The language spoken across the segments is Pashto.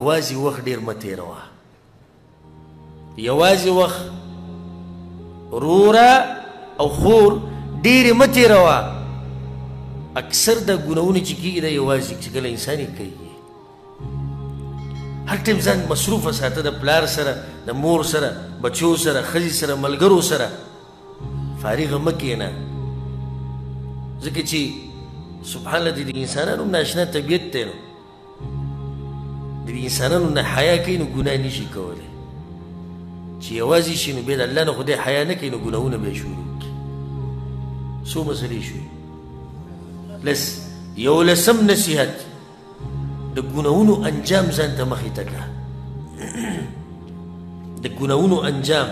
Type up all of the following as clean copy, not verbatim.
یوازې وخت ډېر مه تېروه یوازې وخت وروره او خور ډېرې مه تېروه اکثر دا ګناهونه چې کېږي دا یوازې چې کله انسان یې کوي هر ټایم ځان مصروفه ساته د پلار سره د مور سره بچو سره ښځې سره ملګرو سره فارغه مه کښېنه ځکه چې سبحان الله د انسانانو ناشنا طبیعت دی نو د انسانانو نه حیا کوي نو ګناه نشي کولی چې یوازې شي نو بیا د الله نه خدای حیا نه کوي نو ګناهونه به یې شروع کړي څو مسلې شوې لس یولسم نصیحت د ګناهونو انجام ځان ته مخې ته کړه د ګناهونو انجام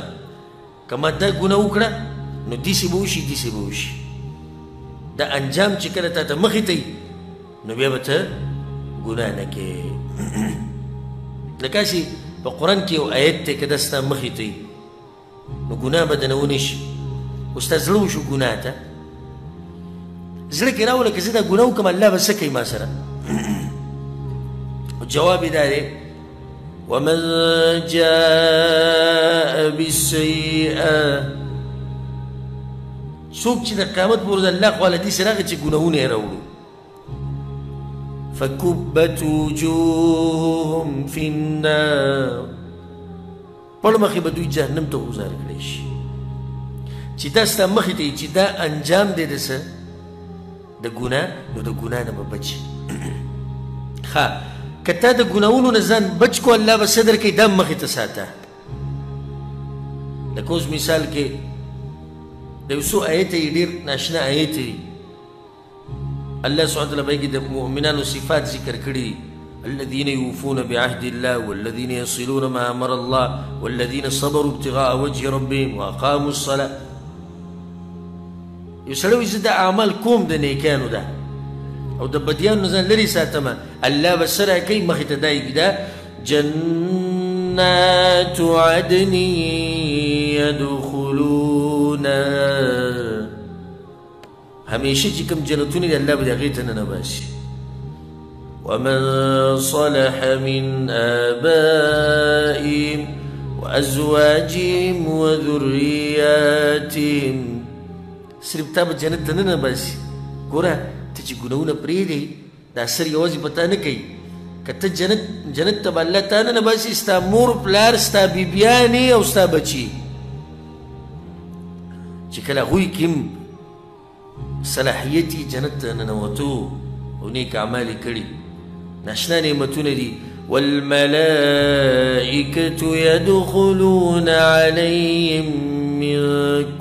که ما دا ګناه وکړه نو داسې به وشي داسې به وشي دا انجام چې کله تا ته مخې ته نو بیا به ته ګناه نه کوې لکه هسې په قرآن کې یو آیت دی که دا ستا مخې ته نو ګناه به دنه ونه شي اوس تا زړه وشو ګناه ته زړه کې راوله که زه دا ګناه وکړم الله به څه کوي ما سره جواب دا دی ومن جاء بالسیئه څوک چې د قیامت پر ورځ الله خوا له دې سره راغی چې ګناهونه یې راوړو فکبت وجوههم فی النار پړ مخې به دوی جهنم ته غوځار کړی شي چې دا ستا مخې ته چې دا انجام دی د څه د ګناه نو د ګناه نه به بچي ښه که تا د ګناهونو نه ځان بچ کو الله به څه درکوي دا مخې ته ساته لکه اوس مثال کې د یو څو آیته یې ډېر ناشنا آیت دي الله سبحانه وتعالی به کې د مؤمنانو صفات ذکر کړي الذين يوفون بعهد الله والذين يصلون ما امر الله والذين صبروا ابتغاء وجه ربهم واقاموا الصلاه یو سړی وایي زه دا اعمال کوم د نیکانو ده او د بدیانو ځان لرې ساتمه الله به څه راکوي مخې ته دا یې ده جنات عدن يدخلونها همیشه چې کوم جنتونه دي الله به د هغې ته ننباسي ومن صلح من آبائهم وأزواجهم وذرياتهم صرف تا به جنت ته ننباسي ګوره ته چې ګناهونه پرېږدې دا اثر یوازې په تا نه کوي که ته جنت ته به الله تا ننباسي ستا مور پلار ستا بیبیانې او ستا بچي چې کله هغوی کې هم صلاحیت یې جنت ته ننوتو او نیک اعمال یې کړي ناشنا نعمتونه دي والملائکة يدخلون عليهم من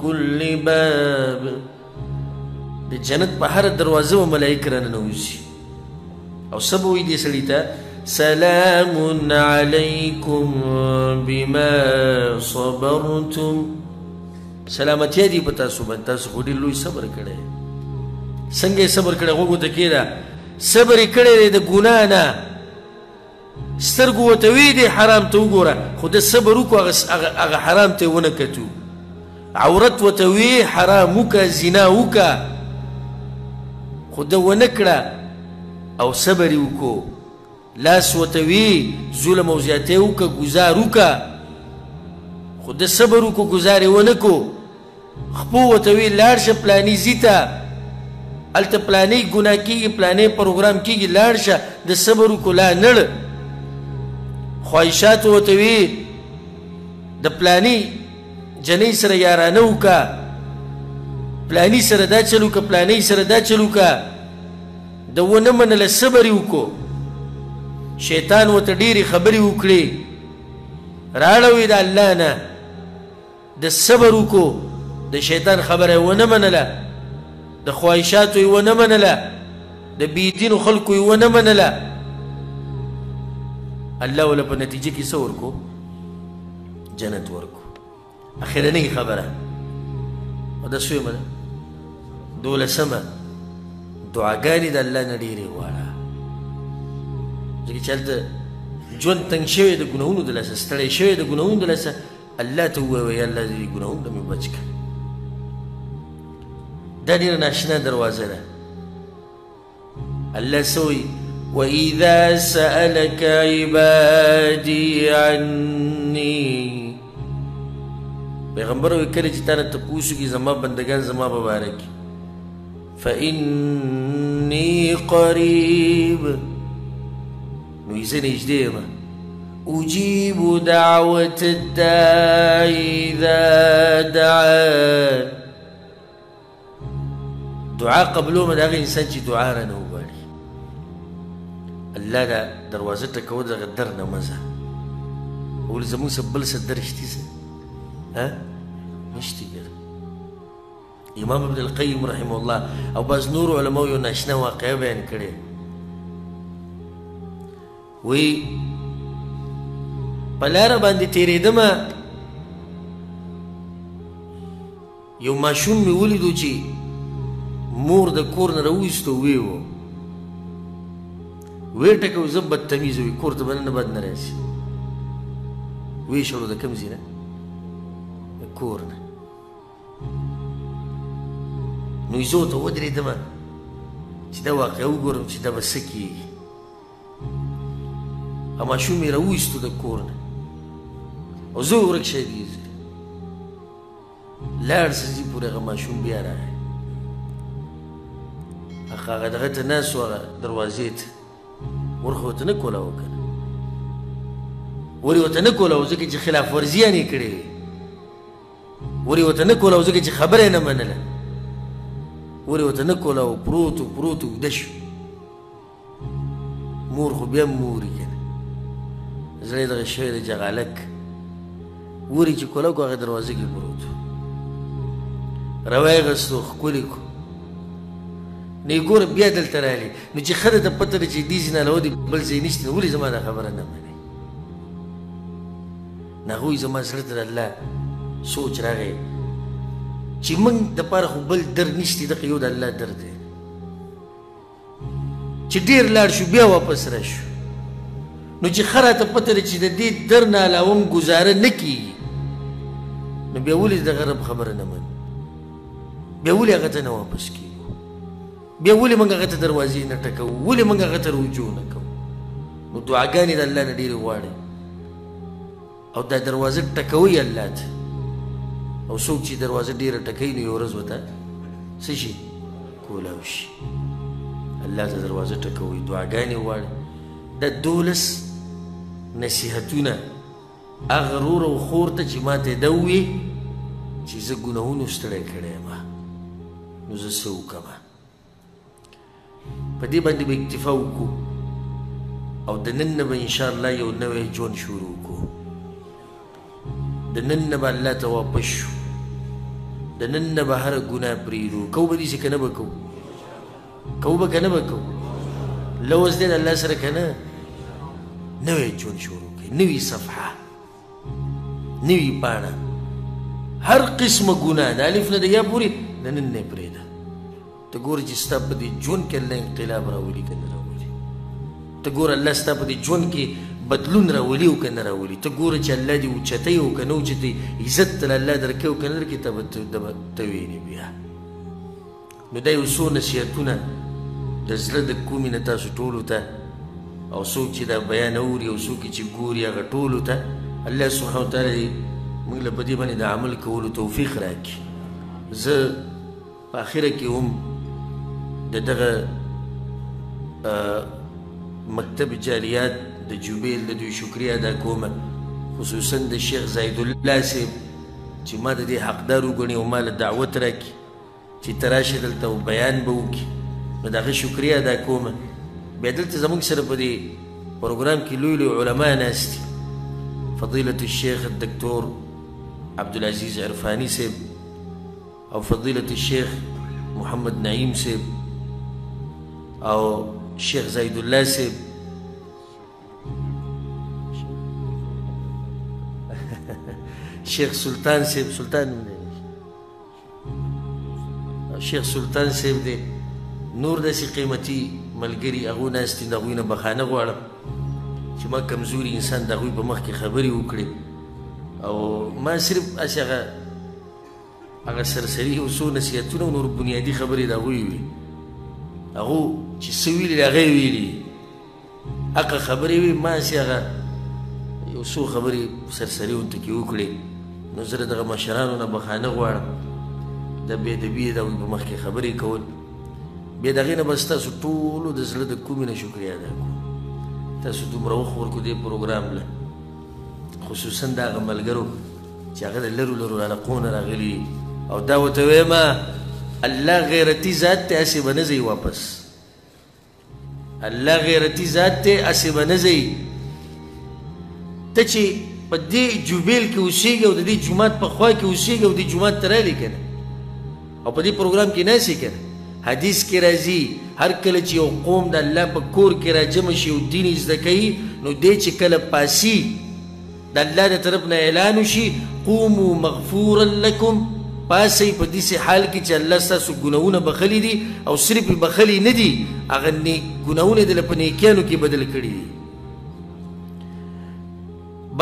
كل باب د جنت په هر دروازه به ملایک راننوځي او څه به وایي دې سړي ته سلام علیکم بما صبرتم سلامتیا دي په تاسو باندې تاسو خو ډېر لوی صبر کړی څنګه یې صبر کړی غوږو ته کښېږده صبر یې کړی دی د ګناه نه سترګو ورته ویې دی حرام ته وګوره خو ده صبر وکړو هغه حرام ته یې ونه کتو عورت ورته وی حرام وکړه زنا وکړه خو ده ونه کړه او صبر یې وکړو لاس ورته وی ظلم او زیاتی وکړه ګزار وکړه خو ده صبر وکړو ګزار یې ونه کړو خپو ورته وی لاړ شه پلاني ځي ته هلته پلانې ګناه کېږي پلانې پروګرام کېږي لاړ شه د صبر وکړو لا نړ خواهشات ورته وی د پلانې جنۍ سره یارانه وکړه پلاني سره دا چل وکړه پلانۍ سره دا چل وکړه د ونه منله صبر یې وکړو شیطان ورته ډېرې خبرې وکړې راړوي د الله نه د صبر وکړو د شیطان خبره یې ونه منله د خواهشاتو یې ونه منله د بېدینو خلکو یې ونه منله الله وله په نتیجه کې څه ورکو جنت ورکو اخرنۍ خبره او دا سویمه ده دولسمه دعاګانې د الله نه ډېرې غواړه ځکه چې هلته ژوند تنګ شوی د ګناهونو د لاسه ستړی شوی د ګناهونو د لاسه الله ته ووایه یا الله دې ګناهونو نه مې بچ کړه دا ډېره ناشنا دروازه ده الله څه وایي وإذا سألك عبادي عني پیغمبر وی کله چې تانه تپوسو کی زما بندگان زما مبارک فإني قریب نو یې زه نږدې یم أجيب دعوة الداعي إذا دعان دعا قبلو ما د هغه انسان چې دعا رانه وغواړي الله دا دروازه ټکول دغه در نه مزه ولې زموږ څه بل څه در شتي څه نشتي ګره امام ابن القیم رحمه الله او بعض نور علماو یو ناشنا واقعه بیان کړې وی په لاره باندې تېرېدمه یو ماشوم مې ولیدو چې مور د کور نه راوویستو ویې و ویې ټکوي زه بدتمیزه وي کور ته به نه بد نه راسي ویې شړو د کوم ځای نه د کور نه نو یې زه ورته ودرېدمه چې دا واقعه وګورم چې دا به څه کېږي ماشوم یې راوویستو د کور نه او زه ورک شی دي لاړ سړي پورې هغه ماشوم بیا راغی هغه دغه ته ناست و هغه دروازې ته ورخه ورته نه کولاوه که نه ولې ورته نه کولاوه ځکه چې خلاف ورزیان یې کړې وې ولې ورته نه کولاوه ځکه چې خبره یې نه منله ولې ورته نه کولاوه پروت و پروت اوږده شو مور خو بیا مور یې که نه زړه یې دغه شوی دی جغالک ورې چې کولاو کو هغه دروازه کې پروت روایې غستو ښکلې کو نو یې ګوره بیا دلته رالي نو چې ښه ده ته پته ده چې دې ځای نه علاوه دې بل ځای نشته نو ولې زما دا خبره نه منې نو هغوی زما زړه ته د الله سوچ راغی چې موږ دپاره خو بل در نشته دغه یو د الله در دی چې ډېر لاړ شو بیا واپس راشو نو چې ښه راته پته ده چې د دې در نه علاوه هم ګزاره نه کېږي نو بیا ولې دغه رب خبره نه منو بیا ولې هغه ته نه واپس کېږو بیا ولې موږ هغه ته دروازې نه ټکوو ولې موږ هغه ته رجوع نه کوو نو دعاګانې د الله نه ډېرې غواړئ او دا دروازه ټکوئ الله ته او څوک چې دروازه ډېره ټکوي نو یو ورځ ورته څه شي کولاو شي الله ته دروازه ټکوئ دعاګانې غواړئ دا 12 نصیحتونه هغه رور او خور ته چې ما ته ده وویې چې زه ګناهونو ستړی کړی یم نو زه څه وکړمه په دې باندې به اکتفا وکړو او د نن نه به انشاءالله یو نوی ژوند شروع کړو د نن نه به الله ته واپس شو د نن نه به هره ګناه پرېږدو کوو به داسې که نه به کوو کوو به که نه به کوو لوز دی د الله سره که نه نوی ژوند شروع کړئ نوي صفحه نوي پاڼه هر قسمه ګناه د الف نه د یا پورې د نن نه پرېږده ته ګوره چې ستا په دې ژوند کې الله انقلاب راولي که نه راولي ته ګوره الله ستا په دې ژوند کې بدلون راولي او که نه راولي ته ګوره چې الله دې اوچتوي او که نه اوچتوي عزت ته الله درکوي او که نه درکوي ته به ته وینې بیا نو دا یو څو نصیحتونه د زړه د کومې نه تاسو ټولو ته او څوک چې دا بیان اوري او څوک چې ګوري هغه ټولو ته الله سبحانه وتعالی دې موږ له په دې باندې د عمل کولو توفیق راکړي زه په اخره کې هم د دغه مکتب جالیات د جوبیل د دوی شکریه ادا کوم خصوصا د شیخ زید الله صاحب چې ما د دې حقدار وګڼي او ما له دعوت راکړي چې ته راشې دلته او بیان به وکړي نو د هغه شکریه ادا کوم بیا دلته زموږ سره په دې پروګرام کې لوی لوی علما ناست دي فضيلة الشيخ الدكتور عبد العزيز عرفاني صاحب او فضيلة الشيخ محمد نعيم صاحب او شیخ زید الله صاحب شیخ سلطان صاحب شیخ سلطان صاحب دی نور داسې قیمتي ملګري هغو ناست دي د هغوی نه بخانه غواړم چې ما کمزوري انسان د هغوی په مخ کې خبرې وکړي او ما صرف هسې هغه سرسري یو څو نصیحتونه او نور بنیادي خبرې د هغوی وي هغو چې څه ویلي هغه یې ویلي هغه خبرې وي ماسې هغه یو څو خبرې سرسري ورته کې وکړې نو زه دغه مشرانو نه بخانه غواړم د بېادبي د هغوی په مخکې خبرې کول بیا د هغې نه به ستاسو ټولو د زړه د کومې نه شکریا ادا کړو تاسو دومره وخت ورکړو دې پروګرام له خصوصا د هغه ملګرو چې هغه د لرو لرو علاقو نه راغلي او دا ورته وایم الله غیرتي ذات دی هسې به نه ځئ واپس الله غیرتي ذات دی هسې به نه ځئ ته چې په دې جوبیل کې اوسېږي او د دې جومات په خوا کې اوسېږي او دې جومات ته رالې که نه او په دې پروګرام کې ناستې که نه حدیث کې راځي هر کله چې یو قوم د الله په کور کې راجمع شي او دین یې زده کوي نو دی چې کله پاسي د الله د طرف نه اعلان وشي قوموا مغفورا لکم پاسئ په داسې حال کې چې الله ستاسو ګناهونه بخلي دي او صرف یې بخلي نه دي هغه ګناهونه یې دله په نیکیانو کې بدل کړي دي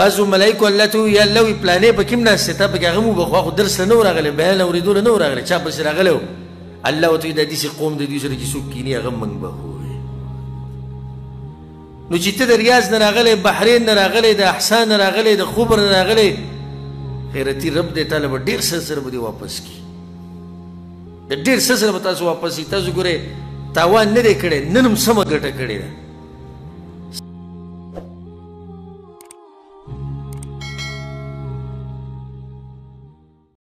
بعضو ملایکو الله ته ووایي یا الله وایي پلانې پکې هم ناست دی تا پکې هغه مو بخوا خو درس له نه و راغلی بیان اورېدو له نه و راغلی چا پسې راغلی و الله ورته وایي دا داسې قوم د دوی سره چې څوک کیني هغه موږ به ووایي نو چې ته د ریاض نه راغلی بحرین نه راغلی د احسان نه راغلی د خوبر نه راغلی غیرتي رب دی تا له به ډېر څه سره به دې واپس کړي د ډېر څه سره به تاسو واپس کړي تاسو ګورئ تاوان نه دی کړی نن هم سمه ګټه کړې ده